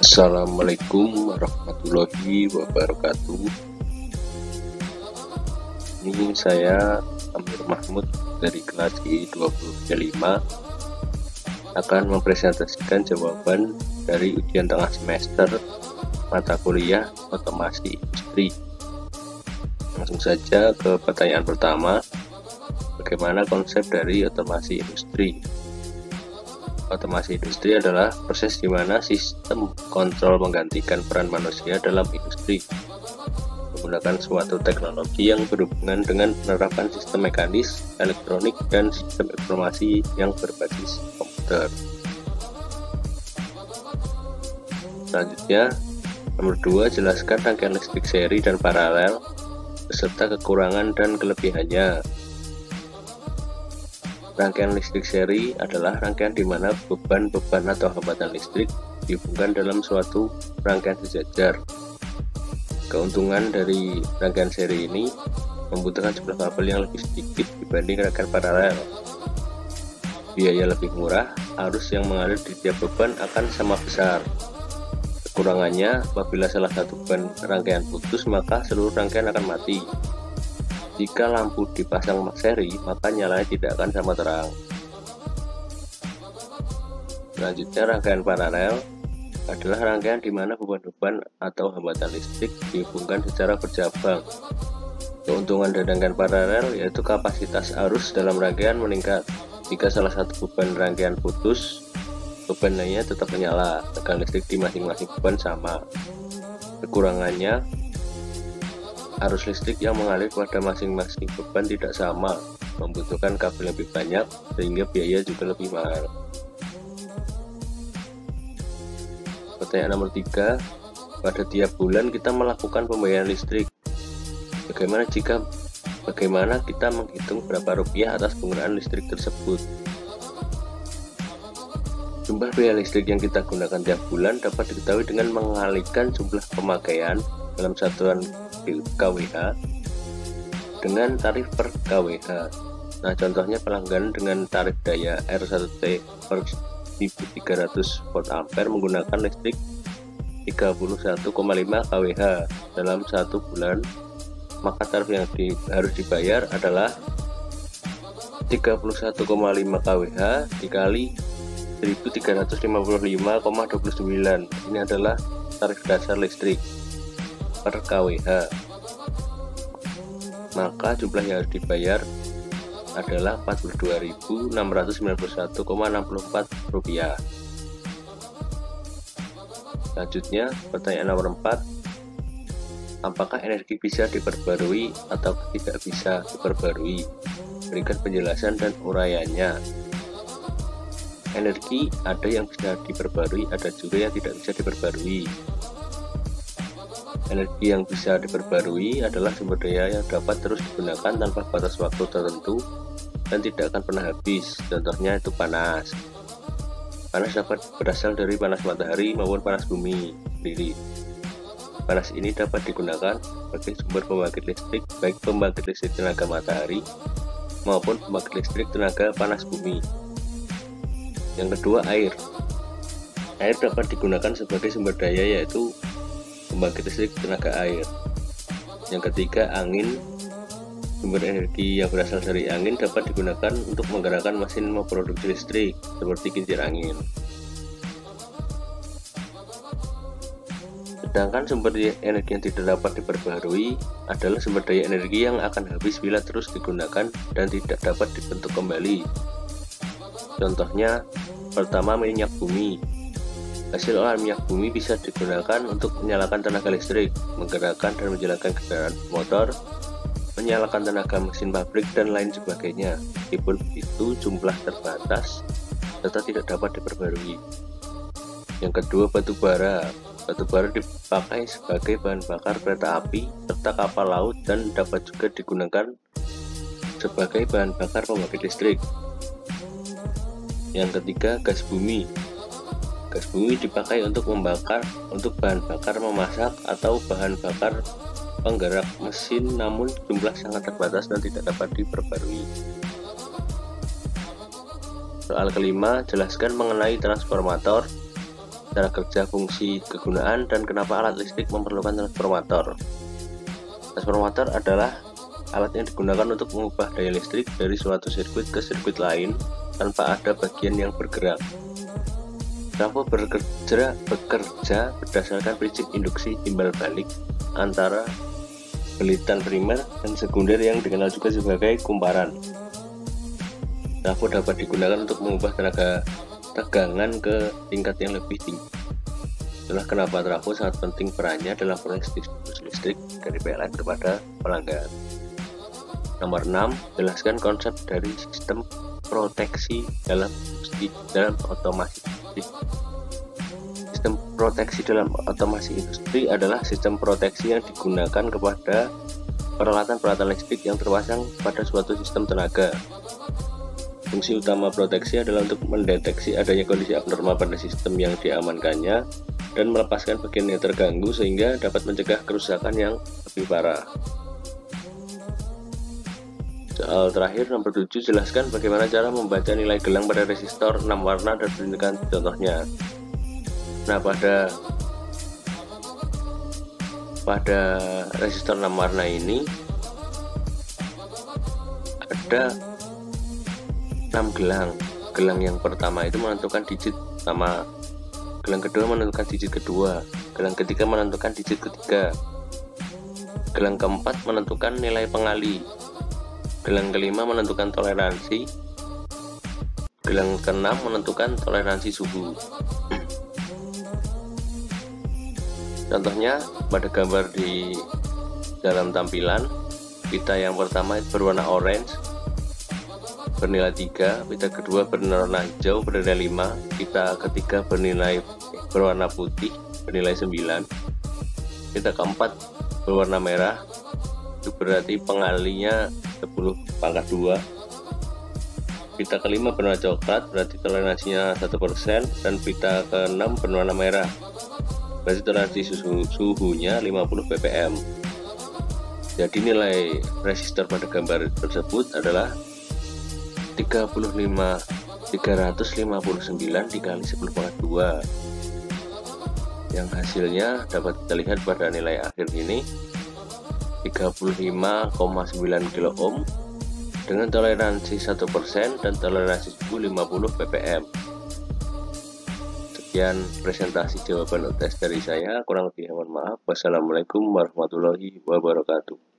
Assalamualaikum warahmatullahi wabarakatuh. Ini saya Amir Mahmud dari kelas I-25 akan mempresentasikan jawaban dari ujian tengah semester mata kuliah otomasi industri. Langsung saja ke pertanyaan pertama. Bagaimana konsep dari otomasi industri? Otomasi industri adalah proses di mana sistem kontrol menggantikan peran manusia dalam industri menggunakan suatu teknologi yang berhubungan dengan penerapan sistem mekanis, elektronik, dan sistem informasi yang berbasis komputer. Selanjutnya, nomor 2, jelaskan rangkaian listrik seri dan paralel beserta kekurangan dan kelebihannya. Rangkaian listrik seri adalah rangkaian di mana beban-beban atau hambatan listrik dihubungkan dalam suatu rangkaian sejajar. Keuntungan dari rangkaian seri ini membutuhkan jumlah kabel yang lebih sedikit dibanding rangkaian paralel. Biaya lebih murah, arus yang mengalir di tiap beban akan sama besar. Kekurangannya, apabila salah satu beban rangkaian putus, maka seluruh rangkaian akan mati. Jika lampu dipasang seri, maka nyalanya tidak akan sama terang. Selanjutnya, rangkaian paralel adalah rangkaian di mana beban-beban atau hambatan listrik dihubungkan secara berjabang. Keuntungan dari rangkaian paralel yaitu kapasitas arus dalam rangkaian meningkat. Jika salah satu beban rangkaian putus, beban lainnya tetap menyala, tegangan listrik di masing-masing beban sama. Kekurangannya, arus listrik yang mengalir pada masing-masing beban tidak sama, membutuhkan kabel lebih banyak, sehingga biaya juga lebih mahal. Pertanyaan nomor 3, pada tiap bulan kita melakukan pembayaran listrik. Bagaimana kita menghitung berapa rupiah atas penggunaan listrik tersebut? Jumlah biaya listrik yang kita gunakan tiap bulan dapat diketahui dengan mengalihkan jumlah pemakaian dalam satuan kWh dengan tarif per kWh. Nah, contohnya pelanggan dengan tarif daya R1T per 1300 volt ampere menggunakan listrik 31,5 kWh dalam satu bulan, maka tarif yang harus dibayar adalah 31,5 kWh dikali 1355,29. Ini adalah tarif dasar listrik per kWh. Maka jumlah yang harus dibayar adalah Rp42.691,64. Selanjutnya, pertanyaan nomor 4, apakah energi bisa diperbarui atau tidak bisa diperbarui? Berikan penjelasan dan uraiannya. Energi ada yang bisa diperbarui, ada juga yang tidak bisa diperbarui. Energi yang bisa diperbarui adalah sumber daya yang dapat terus digunakan tanpa batas waktu tertentu dan tidak akan pernah habis. Contohnya itu panas. Panas dapat berasal dari panas matahari maupun panas bumi sendiri. Panas ini dapat digunakan sebagai sumber pembangkit listrik, baik pembangkit listrik tenaga matahari maupun pembangkit listrik tenaga panas bumi. Yang kedua, air. Air dapat digunakan sebagai sumber daya, yaitu pembangkit listrik tenaga air. Yang ketiga, angin. Sumber energi yang berasal dari angin dapat digunakan untuk menggerakkan mesin memproduksi listrik seperti kincir angin. Sedangkan sumber energi yang tidak dapat diperbarui adalah sumber daya energi yang akan habis bila terus digunakan dan tidak dapat dibentuk kembali. Contohnya, pertama, minyak bumi. Hasil olahan minyak bumi bisa digunakan untuk menyalakan tenaga listrik, menggerakkan dan menjalankan kendaraan motor, menyalakan tenaga mesin pabrik, dan lain sebagainya. Meskipun begitu, jumlah terbatas serta tidak dapat diperbarui. Yang kedua, batu bara. Batu bara dipakai sebagai bahan bakar kereta api serta kapal laut dan dapat juga digunakan sebagai bahan bakar pembangkit listrik. Yang ketiga, gas bumi. Gas bumi dipakai untuk bahan bakar memasak atau bahan bakar penggerak mesin, namun jumlah sangat terbatas dan tidak dapat diperbarui. Soal kelima, jelaskan mengenai transformator cara kerja, fungsi, kegunaan, dan kenapa alat listrik memerlukan transformator. Transformator adalah alat yang digunakan untuk mengubah daya listrik dari suatu sirkuit ke sirkuit lain tanpa ada bagian yang bergerak. Trafo bekerja berdasarkan prinsip induksi timbal balik antara belitan primer dan sekunder yang dikenal juga sebagai kumparan. Trafo dapat digunakan untuk mengubah tenaga tegangan ke tingkat yang lebih tinggi. Itulah kenapa trafo sangat penting perannya dalam proses distribusi listrik dari PLN kepada pelanggan. Nomor 6, jelaskan konsep dari sistem proteksi dalam otomasi. Sistem proteksi dalam otomasi industri adalah sistem proteksi yang digunakan kepada peralatan-peralatan listrik yang terpasang pada suatu sistem tenaga. Fungsi utama proteksi adalah untuk mendeteksi adanya kondisi abnormal pada sistem yang diamankannya dan melepaskan bagian yang terganggu sehingga dapat mencegah kerusakan yang lebih parah. Soal terakhir nomor 7, jelaskan bagaimana cara membaca nilai gelang pada resistor 6 warna dan tunjukkan contohnya. Nah, pada resistor 6 warna ini ada 6 gelang. Gelang yang pertama itu menentukan digit pertama, gelang kedua menentukan digit kedua, gelang ketiga menentukan digit ketiga, gelang keempat menentukan nilai pengali, gelang kelima menentukan toleransi, gelang keenam menentukan toleransi suhu. Contohnya pada gambar di dalam tampilan, pita yang pertama berwarna orange bernilai 3, pita kedua berwarna hijau bernilai 5, pita ketiga berwarna putih bernilai 9, pita keempat berwarna merah, itu berarti pengalinya 10 pangkat 2, pita kelima berwarna coklat berarti toleransinya 1%, dan pita keenam berwarna merah berarti toleransi suhunya 50 ppm. Jadi nilai resistor pada gambar tersebut adalah 359 dikali 10 pangkat 2, yang hasilnya dapat kita lihat pada nilai akhir ini 35,9 kilo ohm dengan toleransi 1% dan toleransi suhu 50 ppm. Sekian presentasi jawaban UTS dari saya, kurang lebih mohon maaf. Wassalamualaikum warahmatullahi wabarakatuh.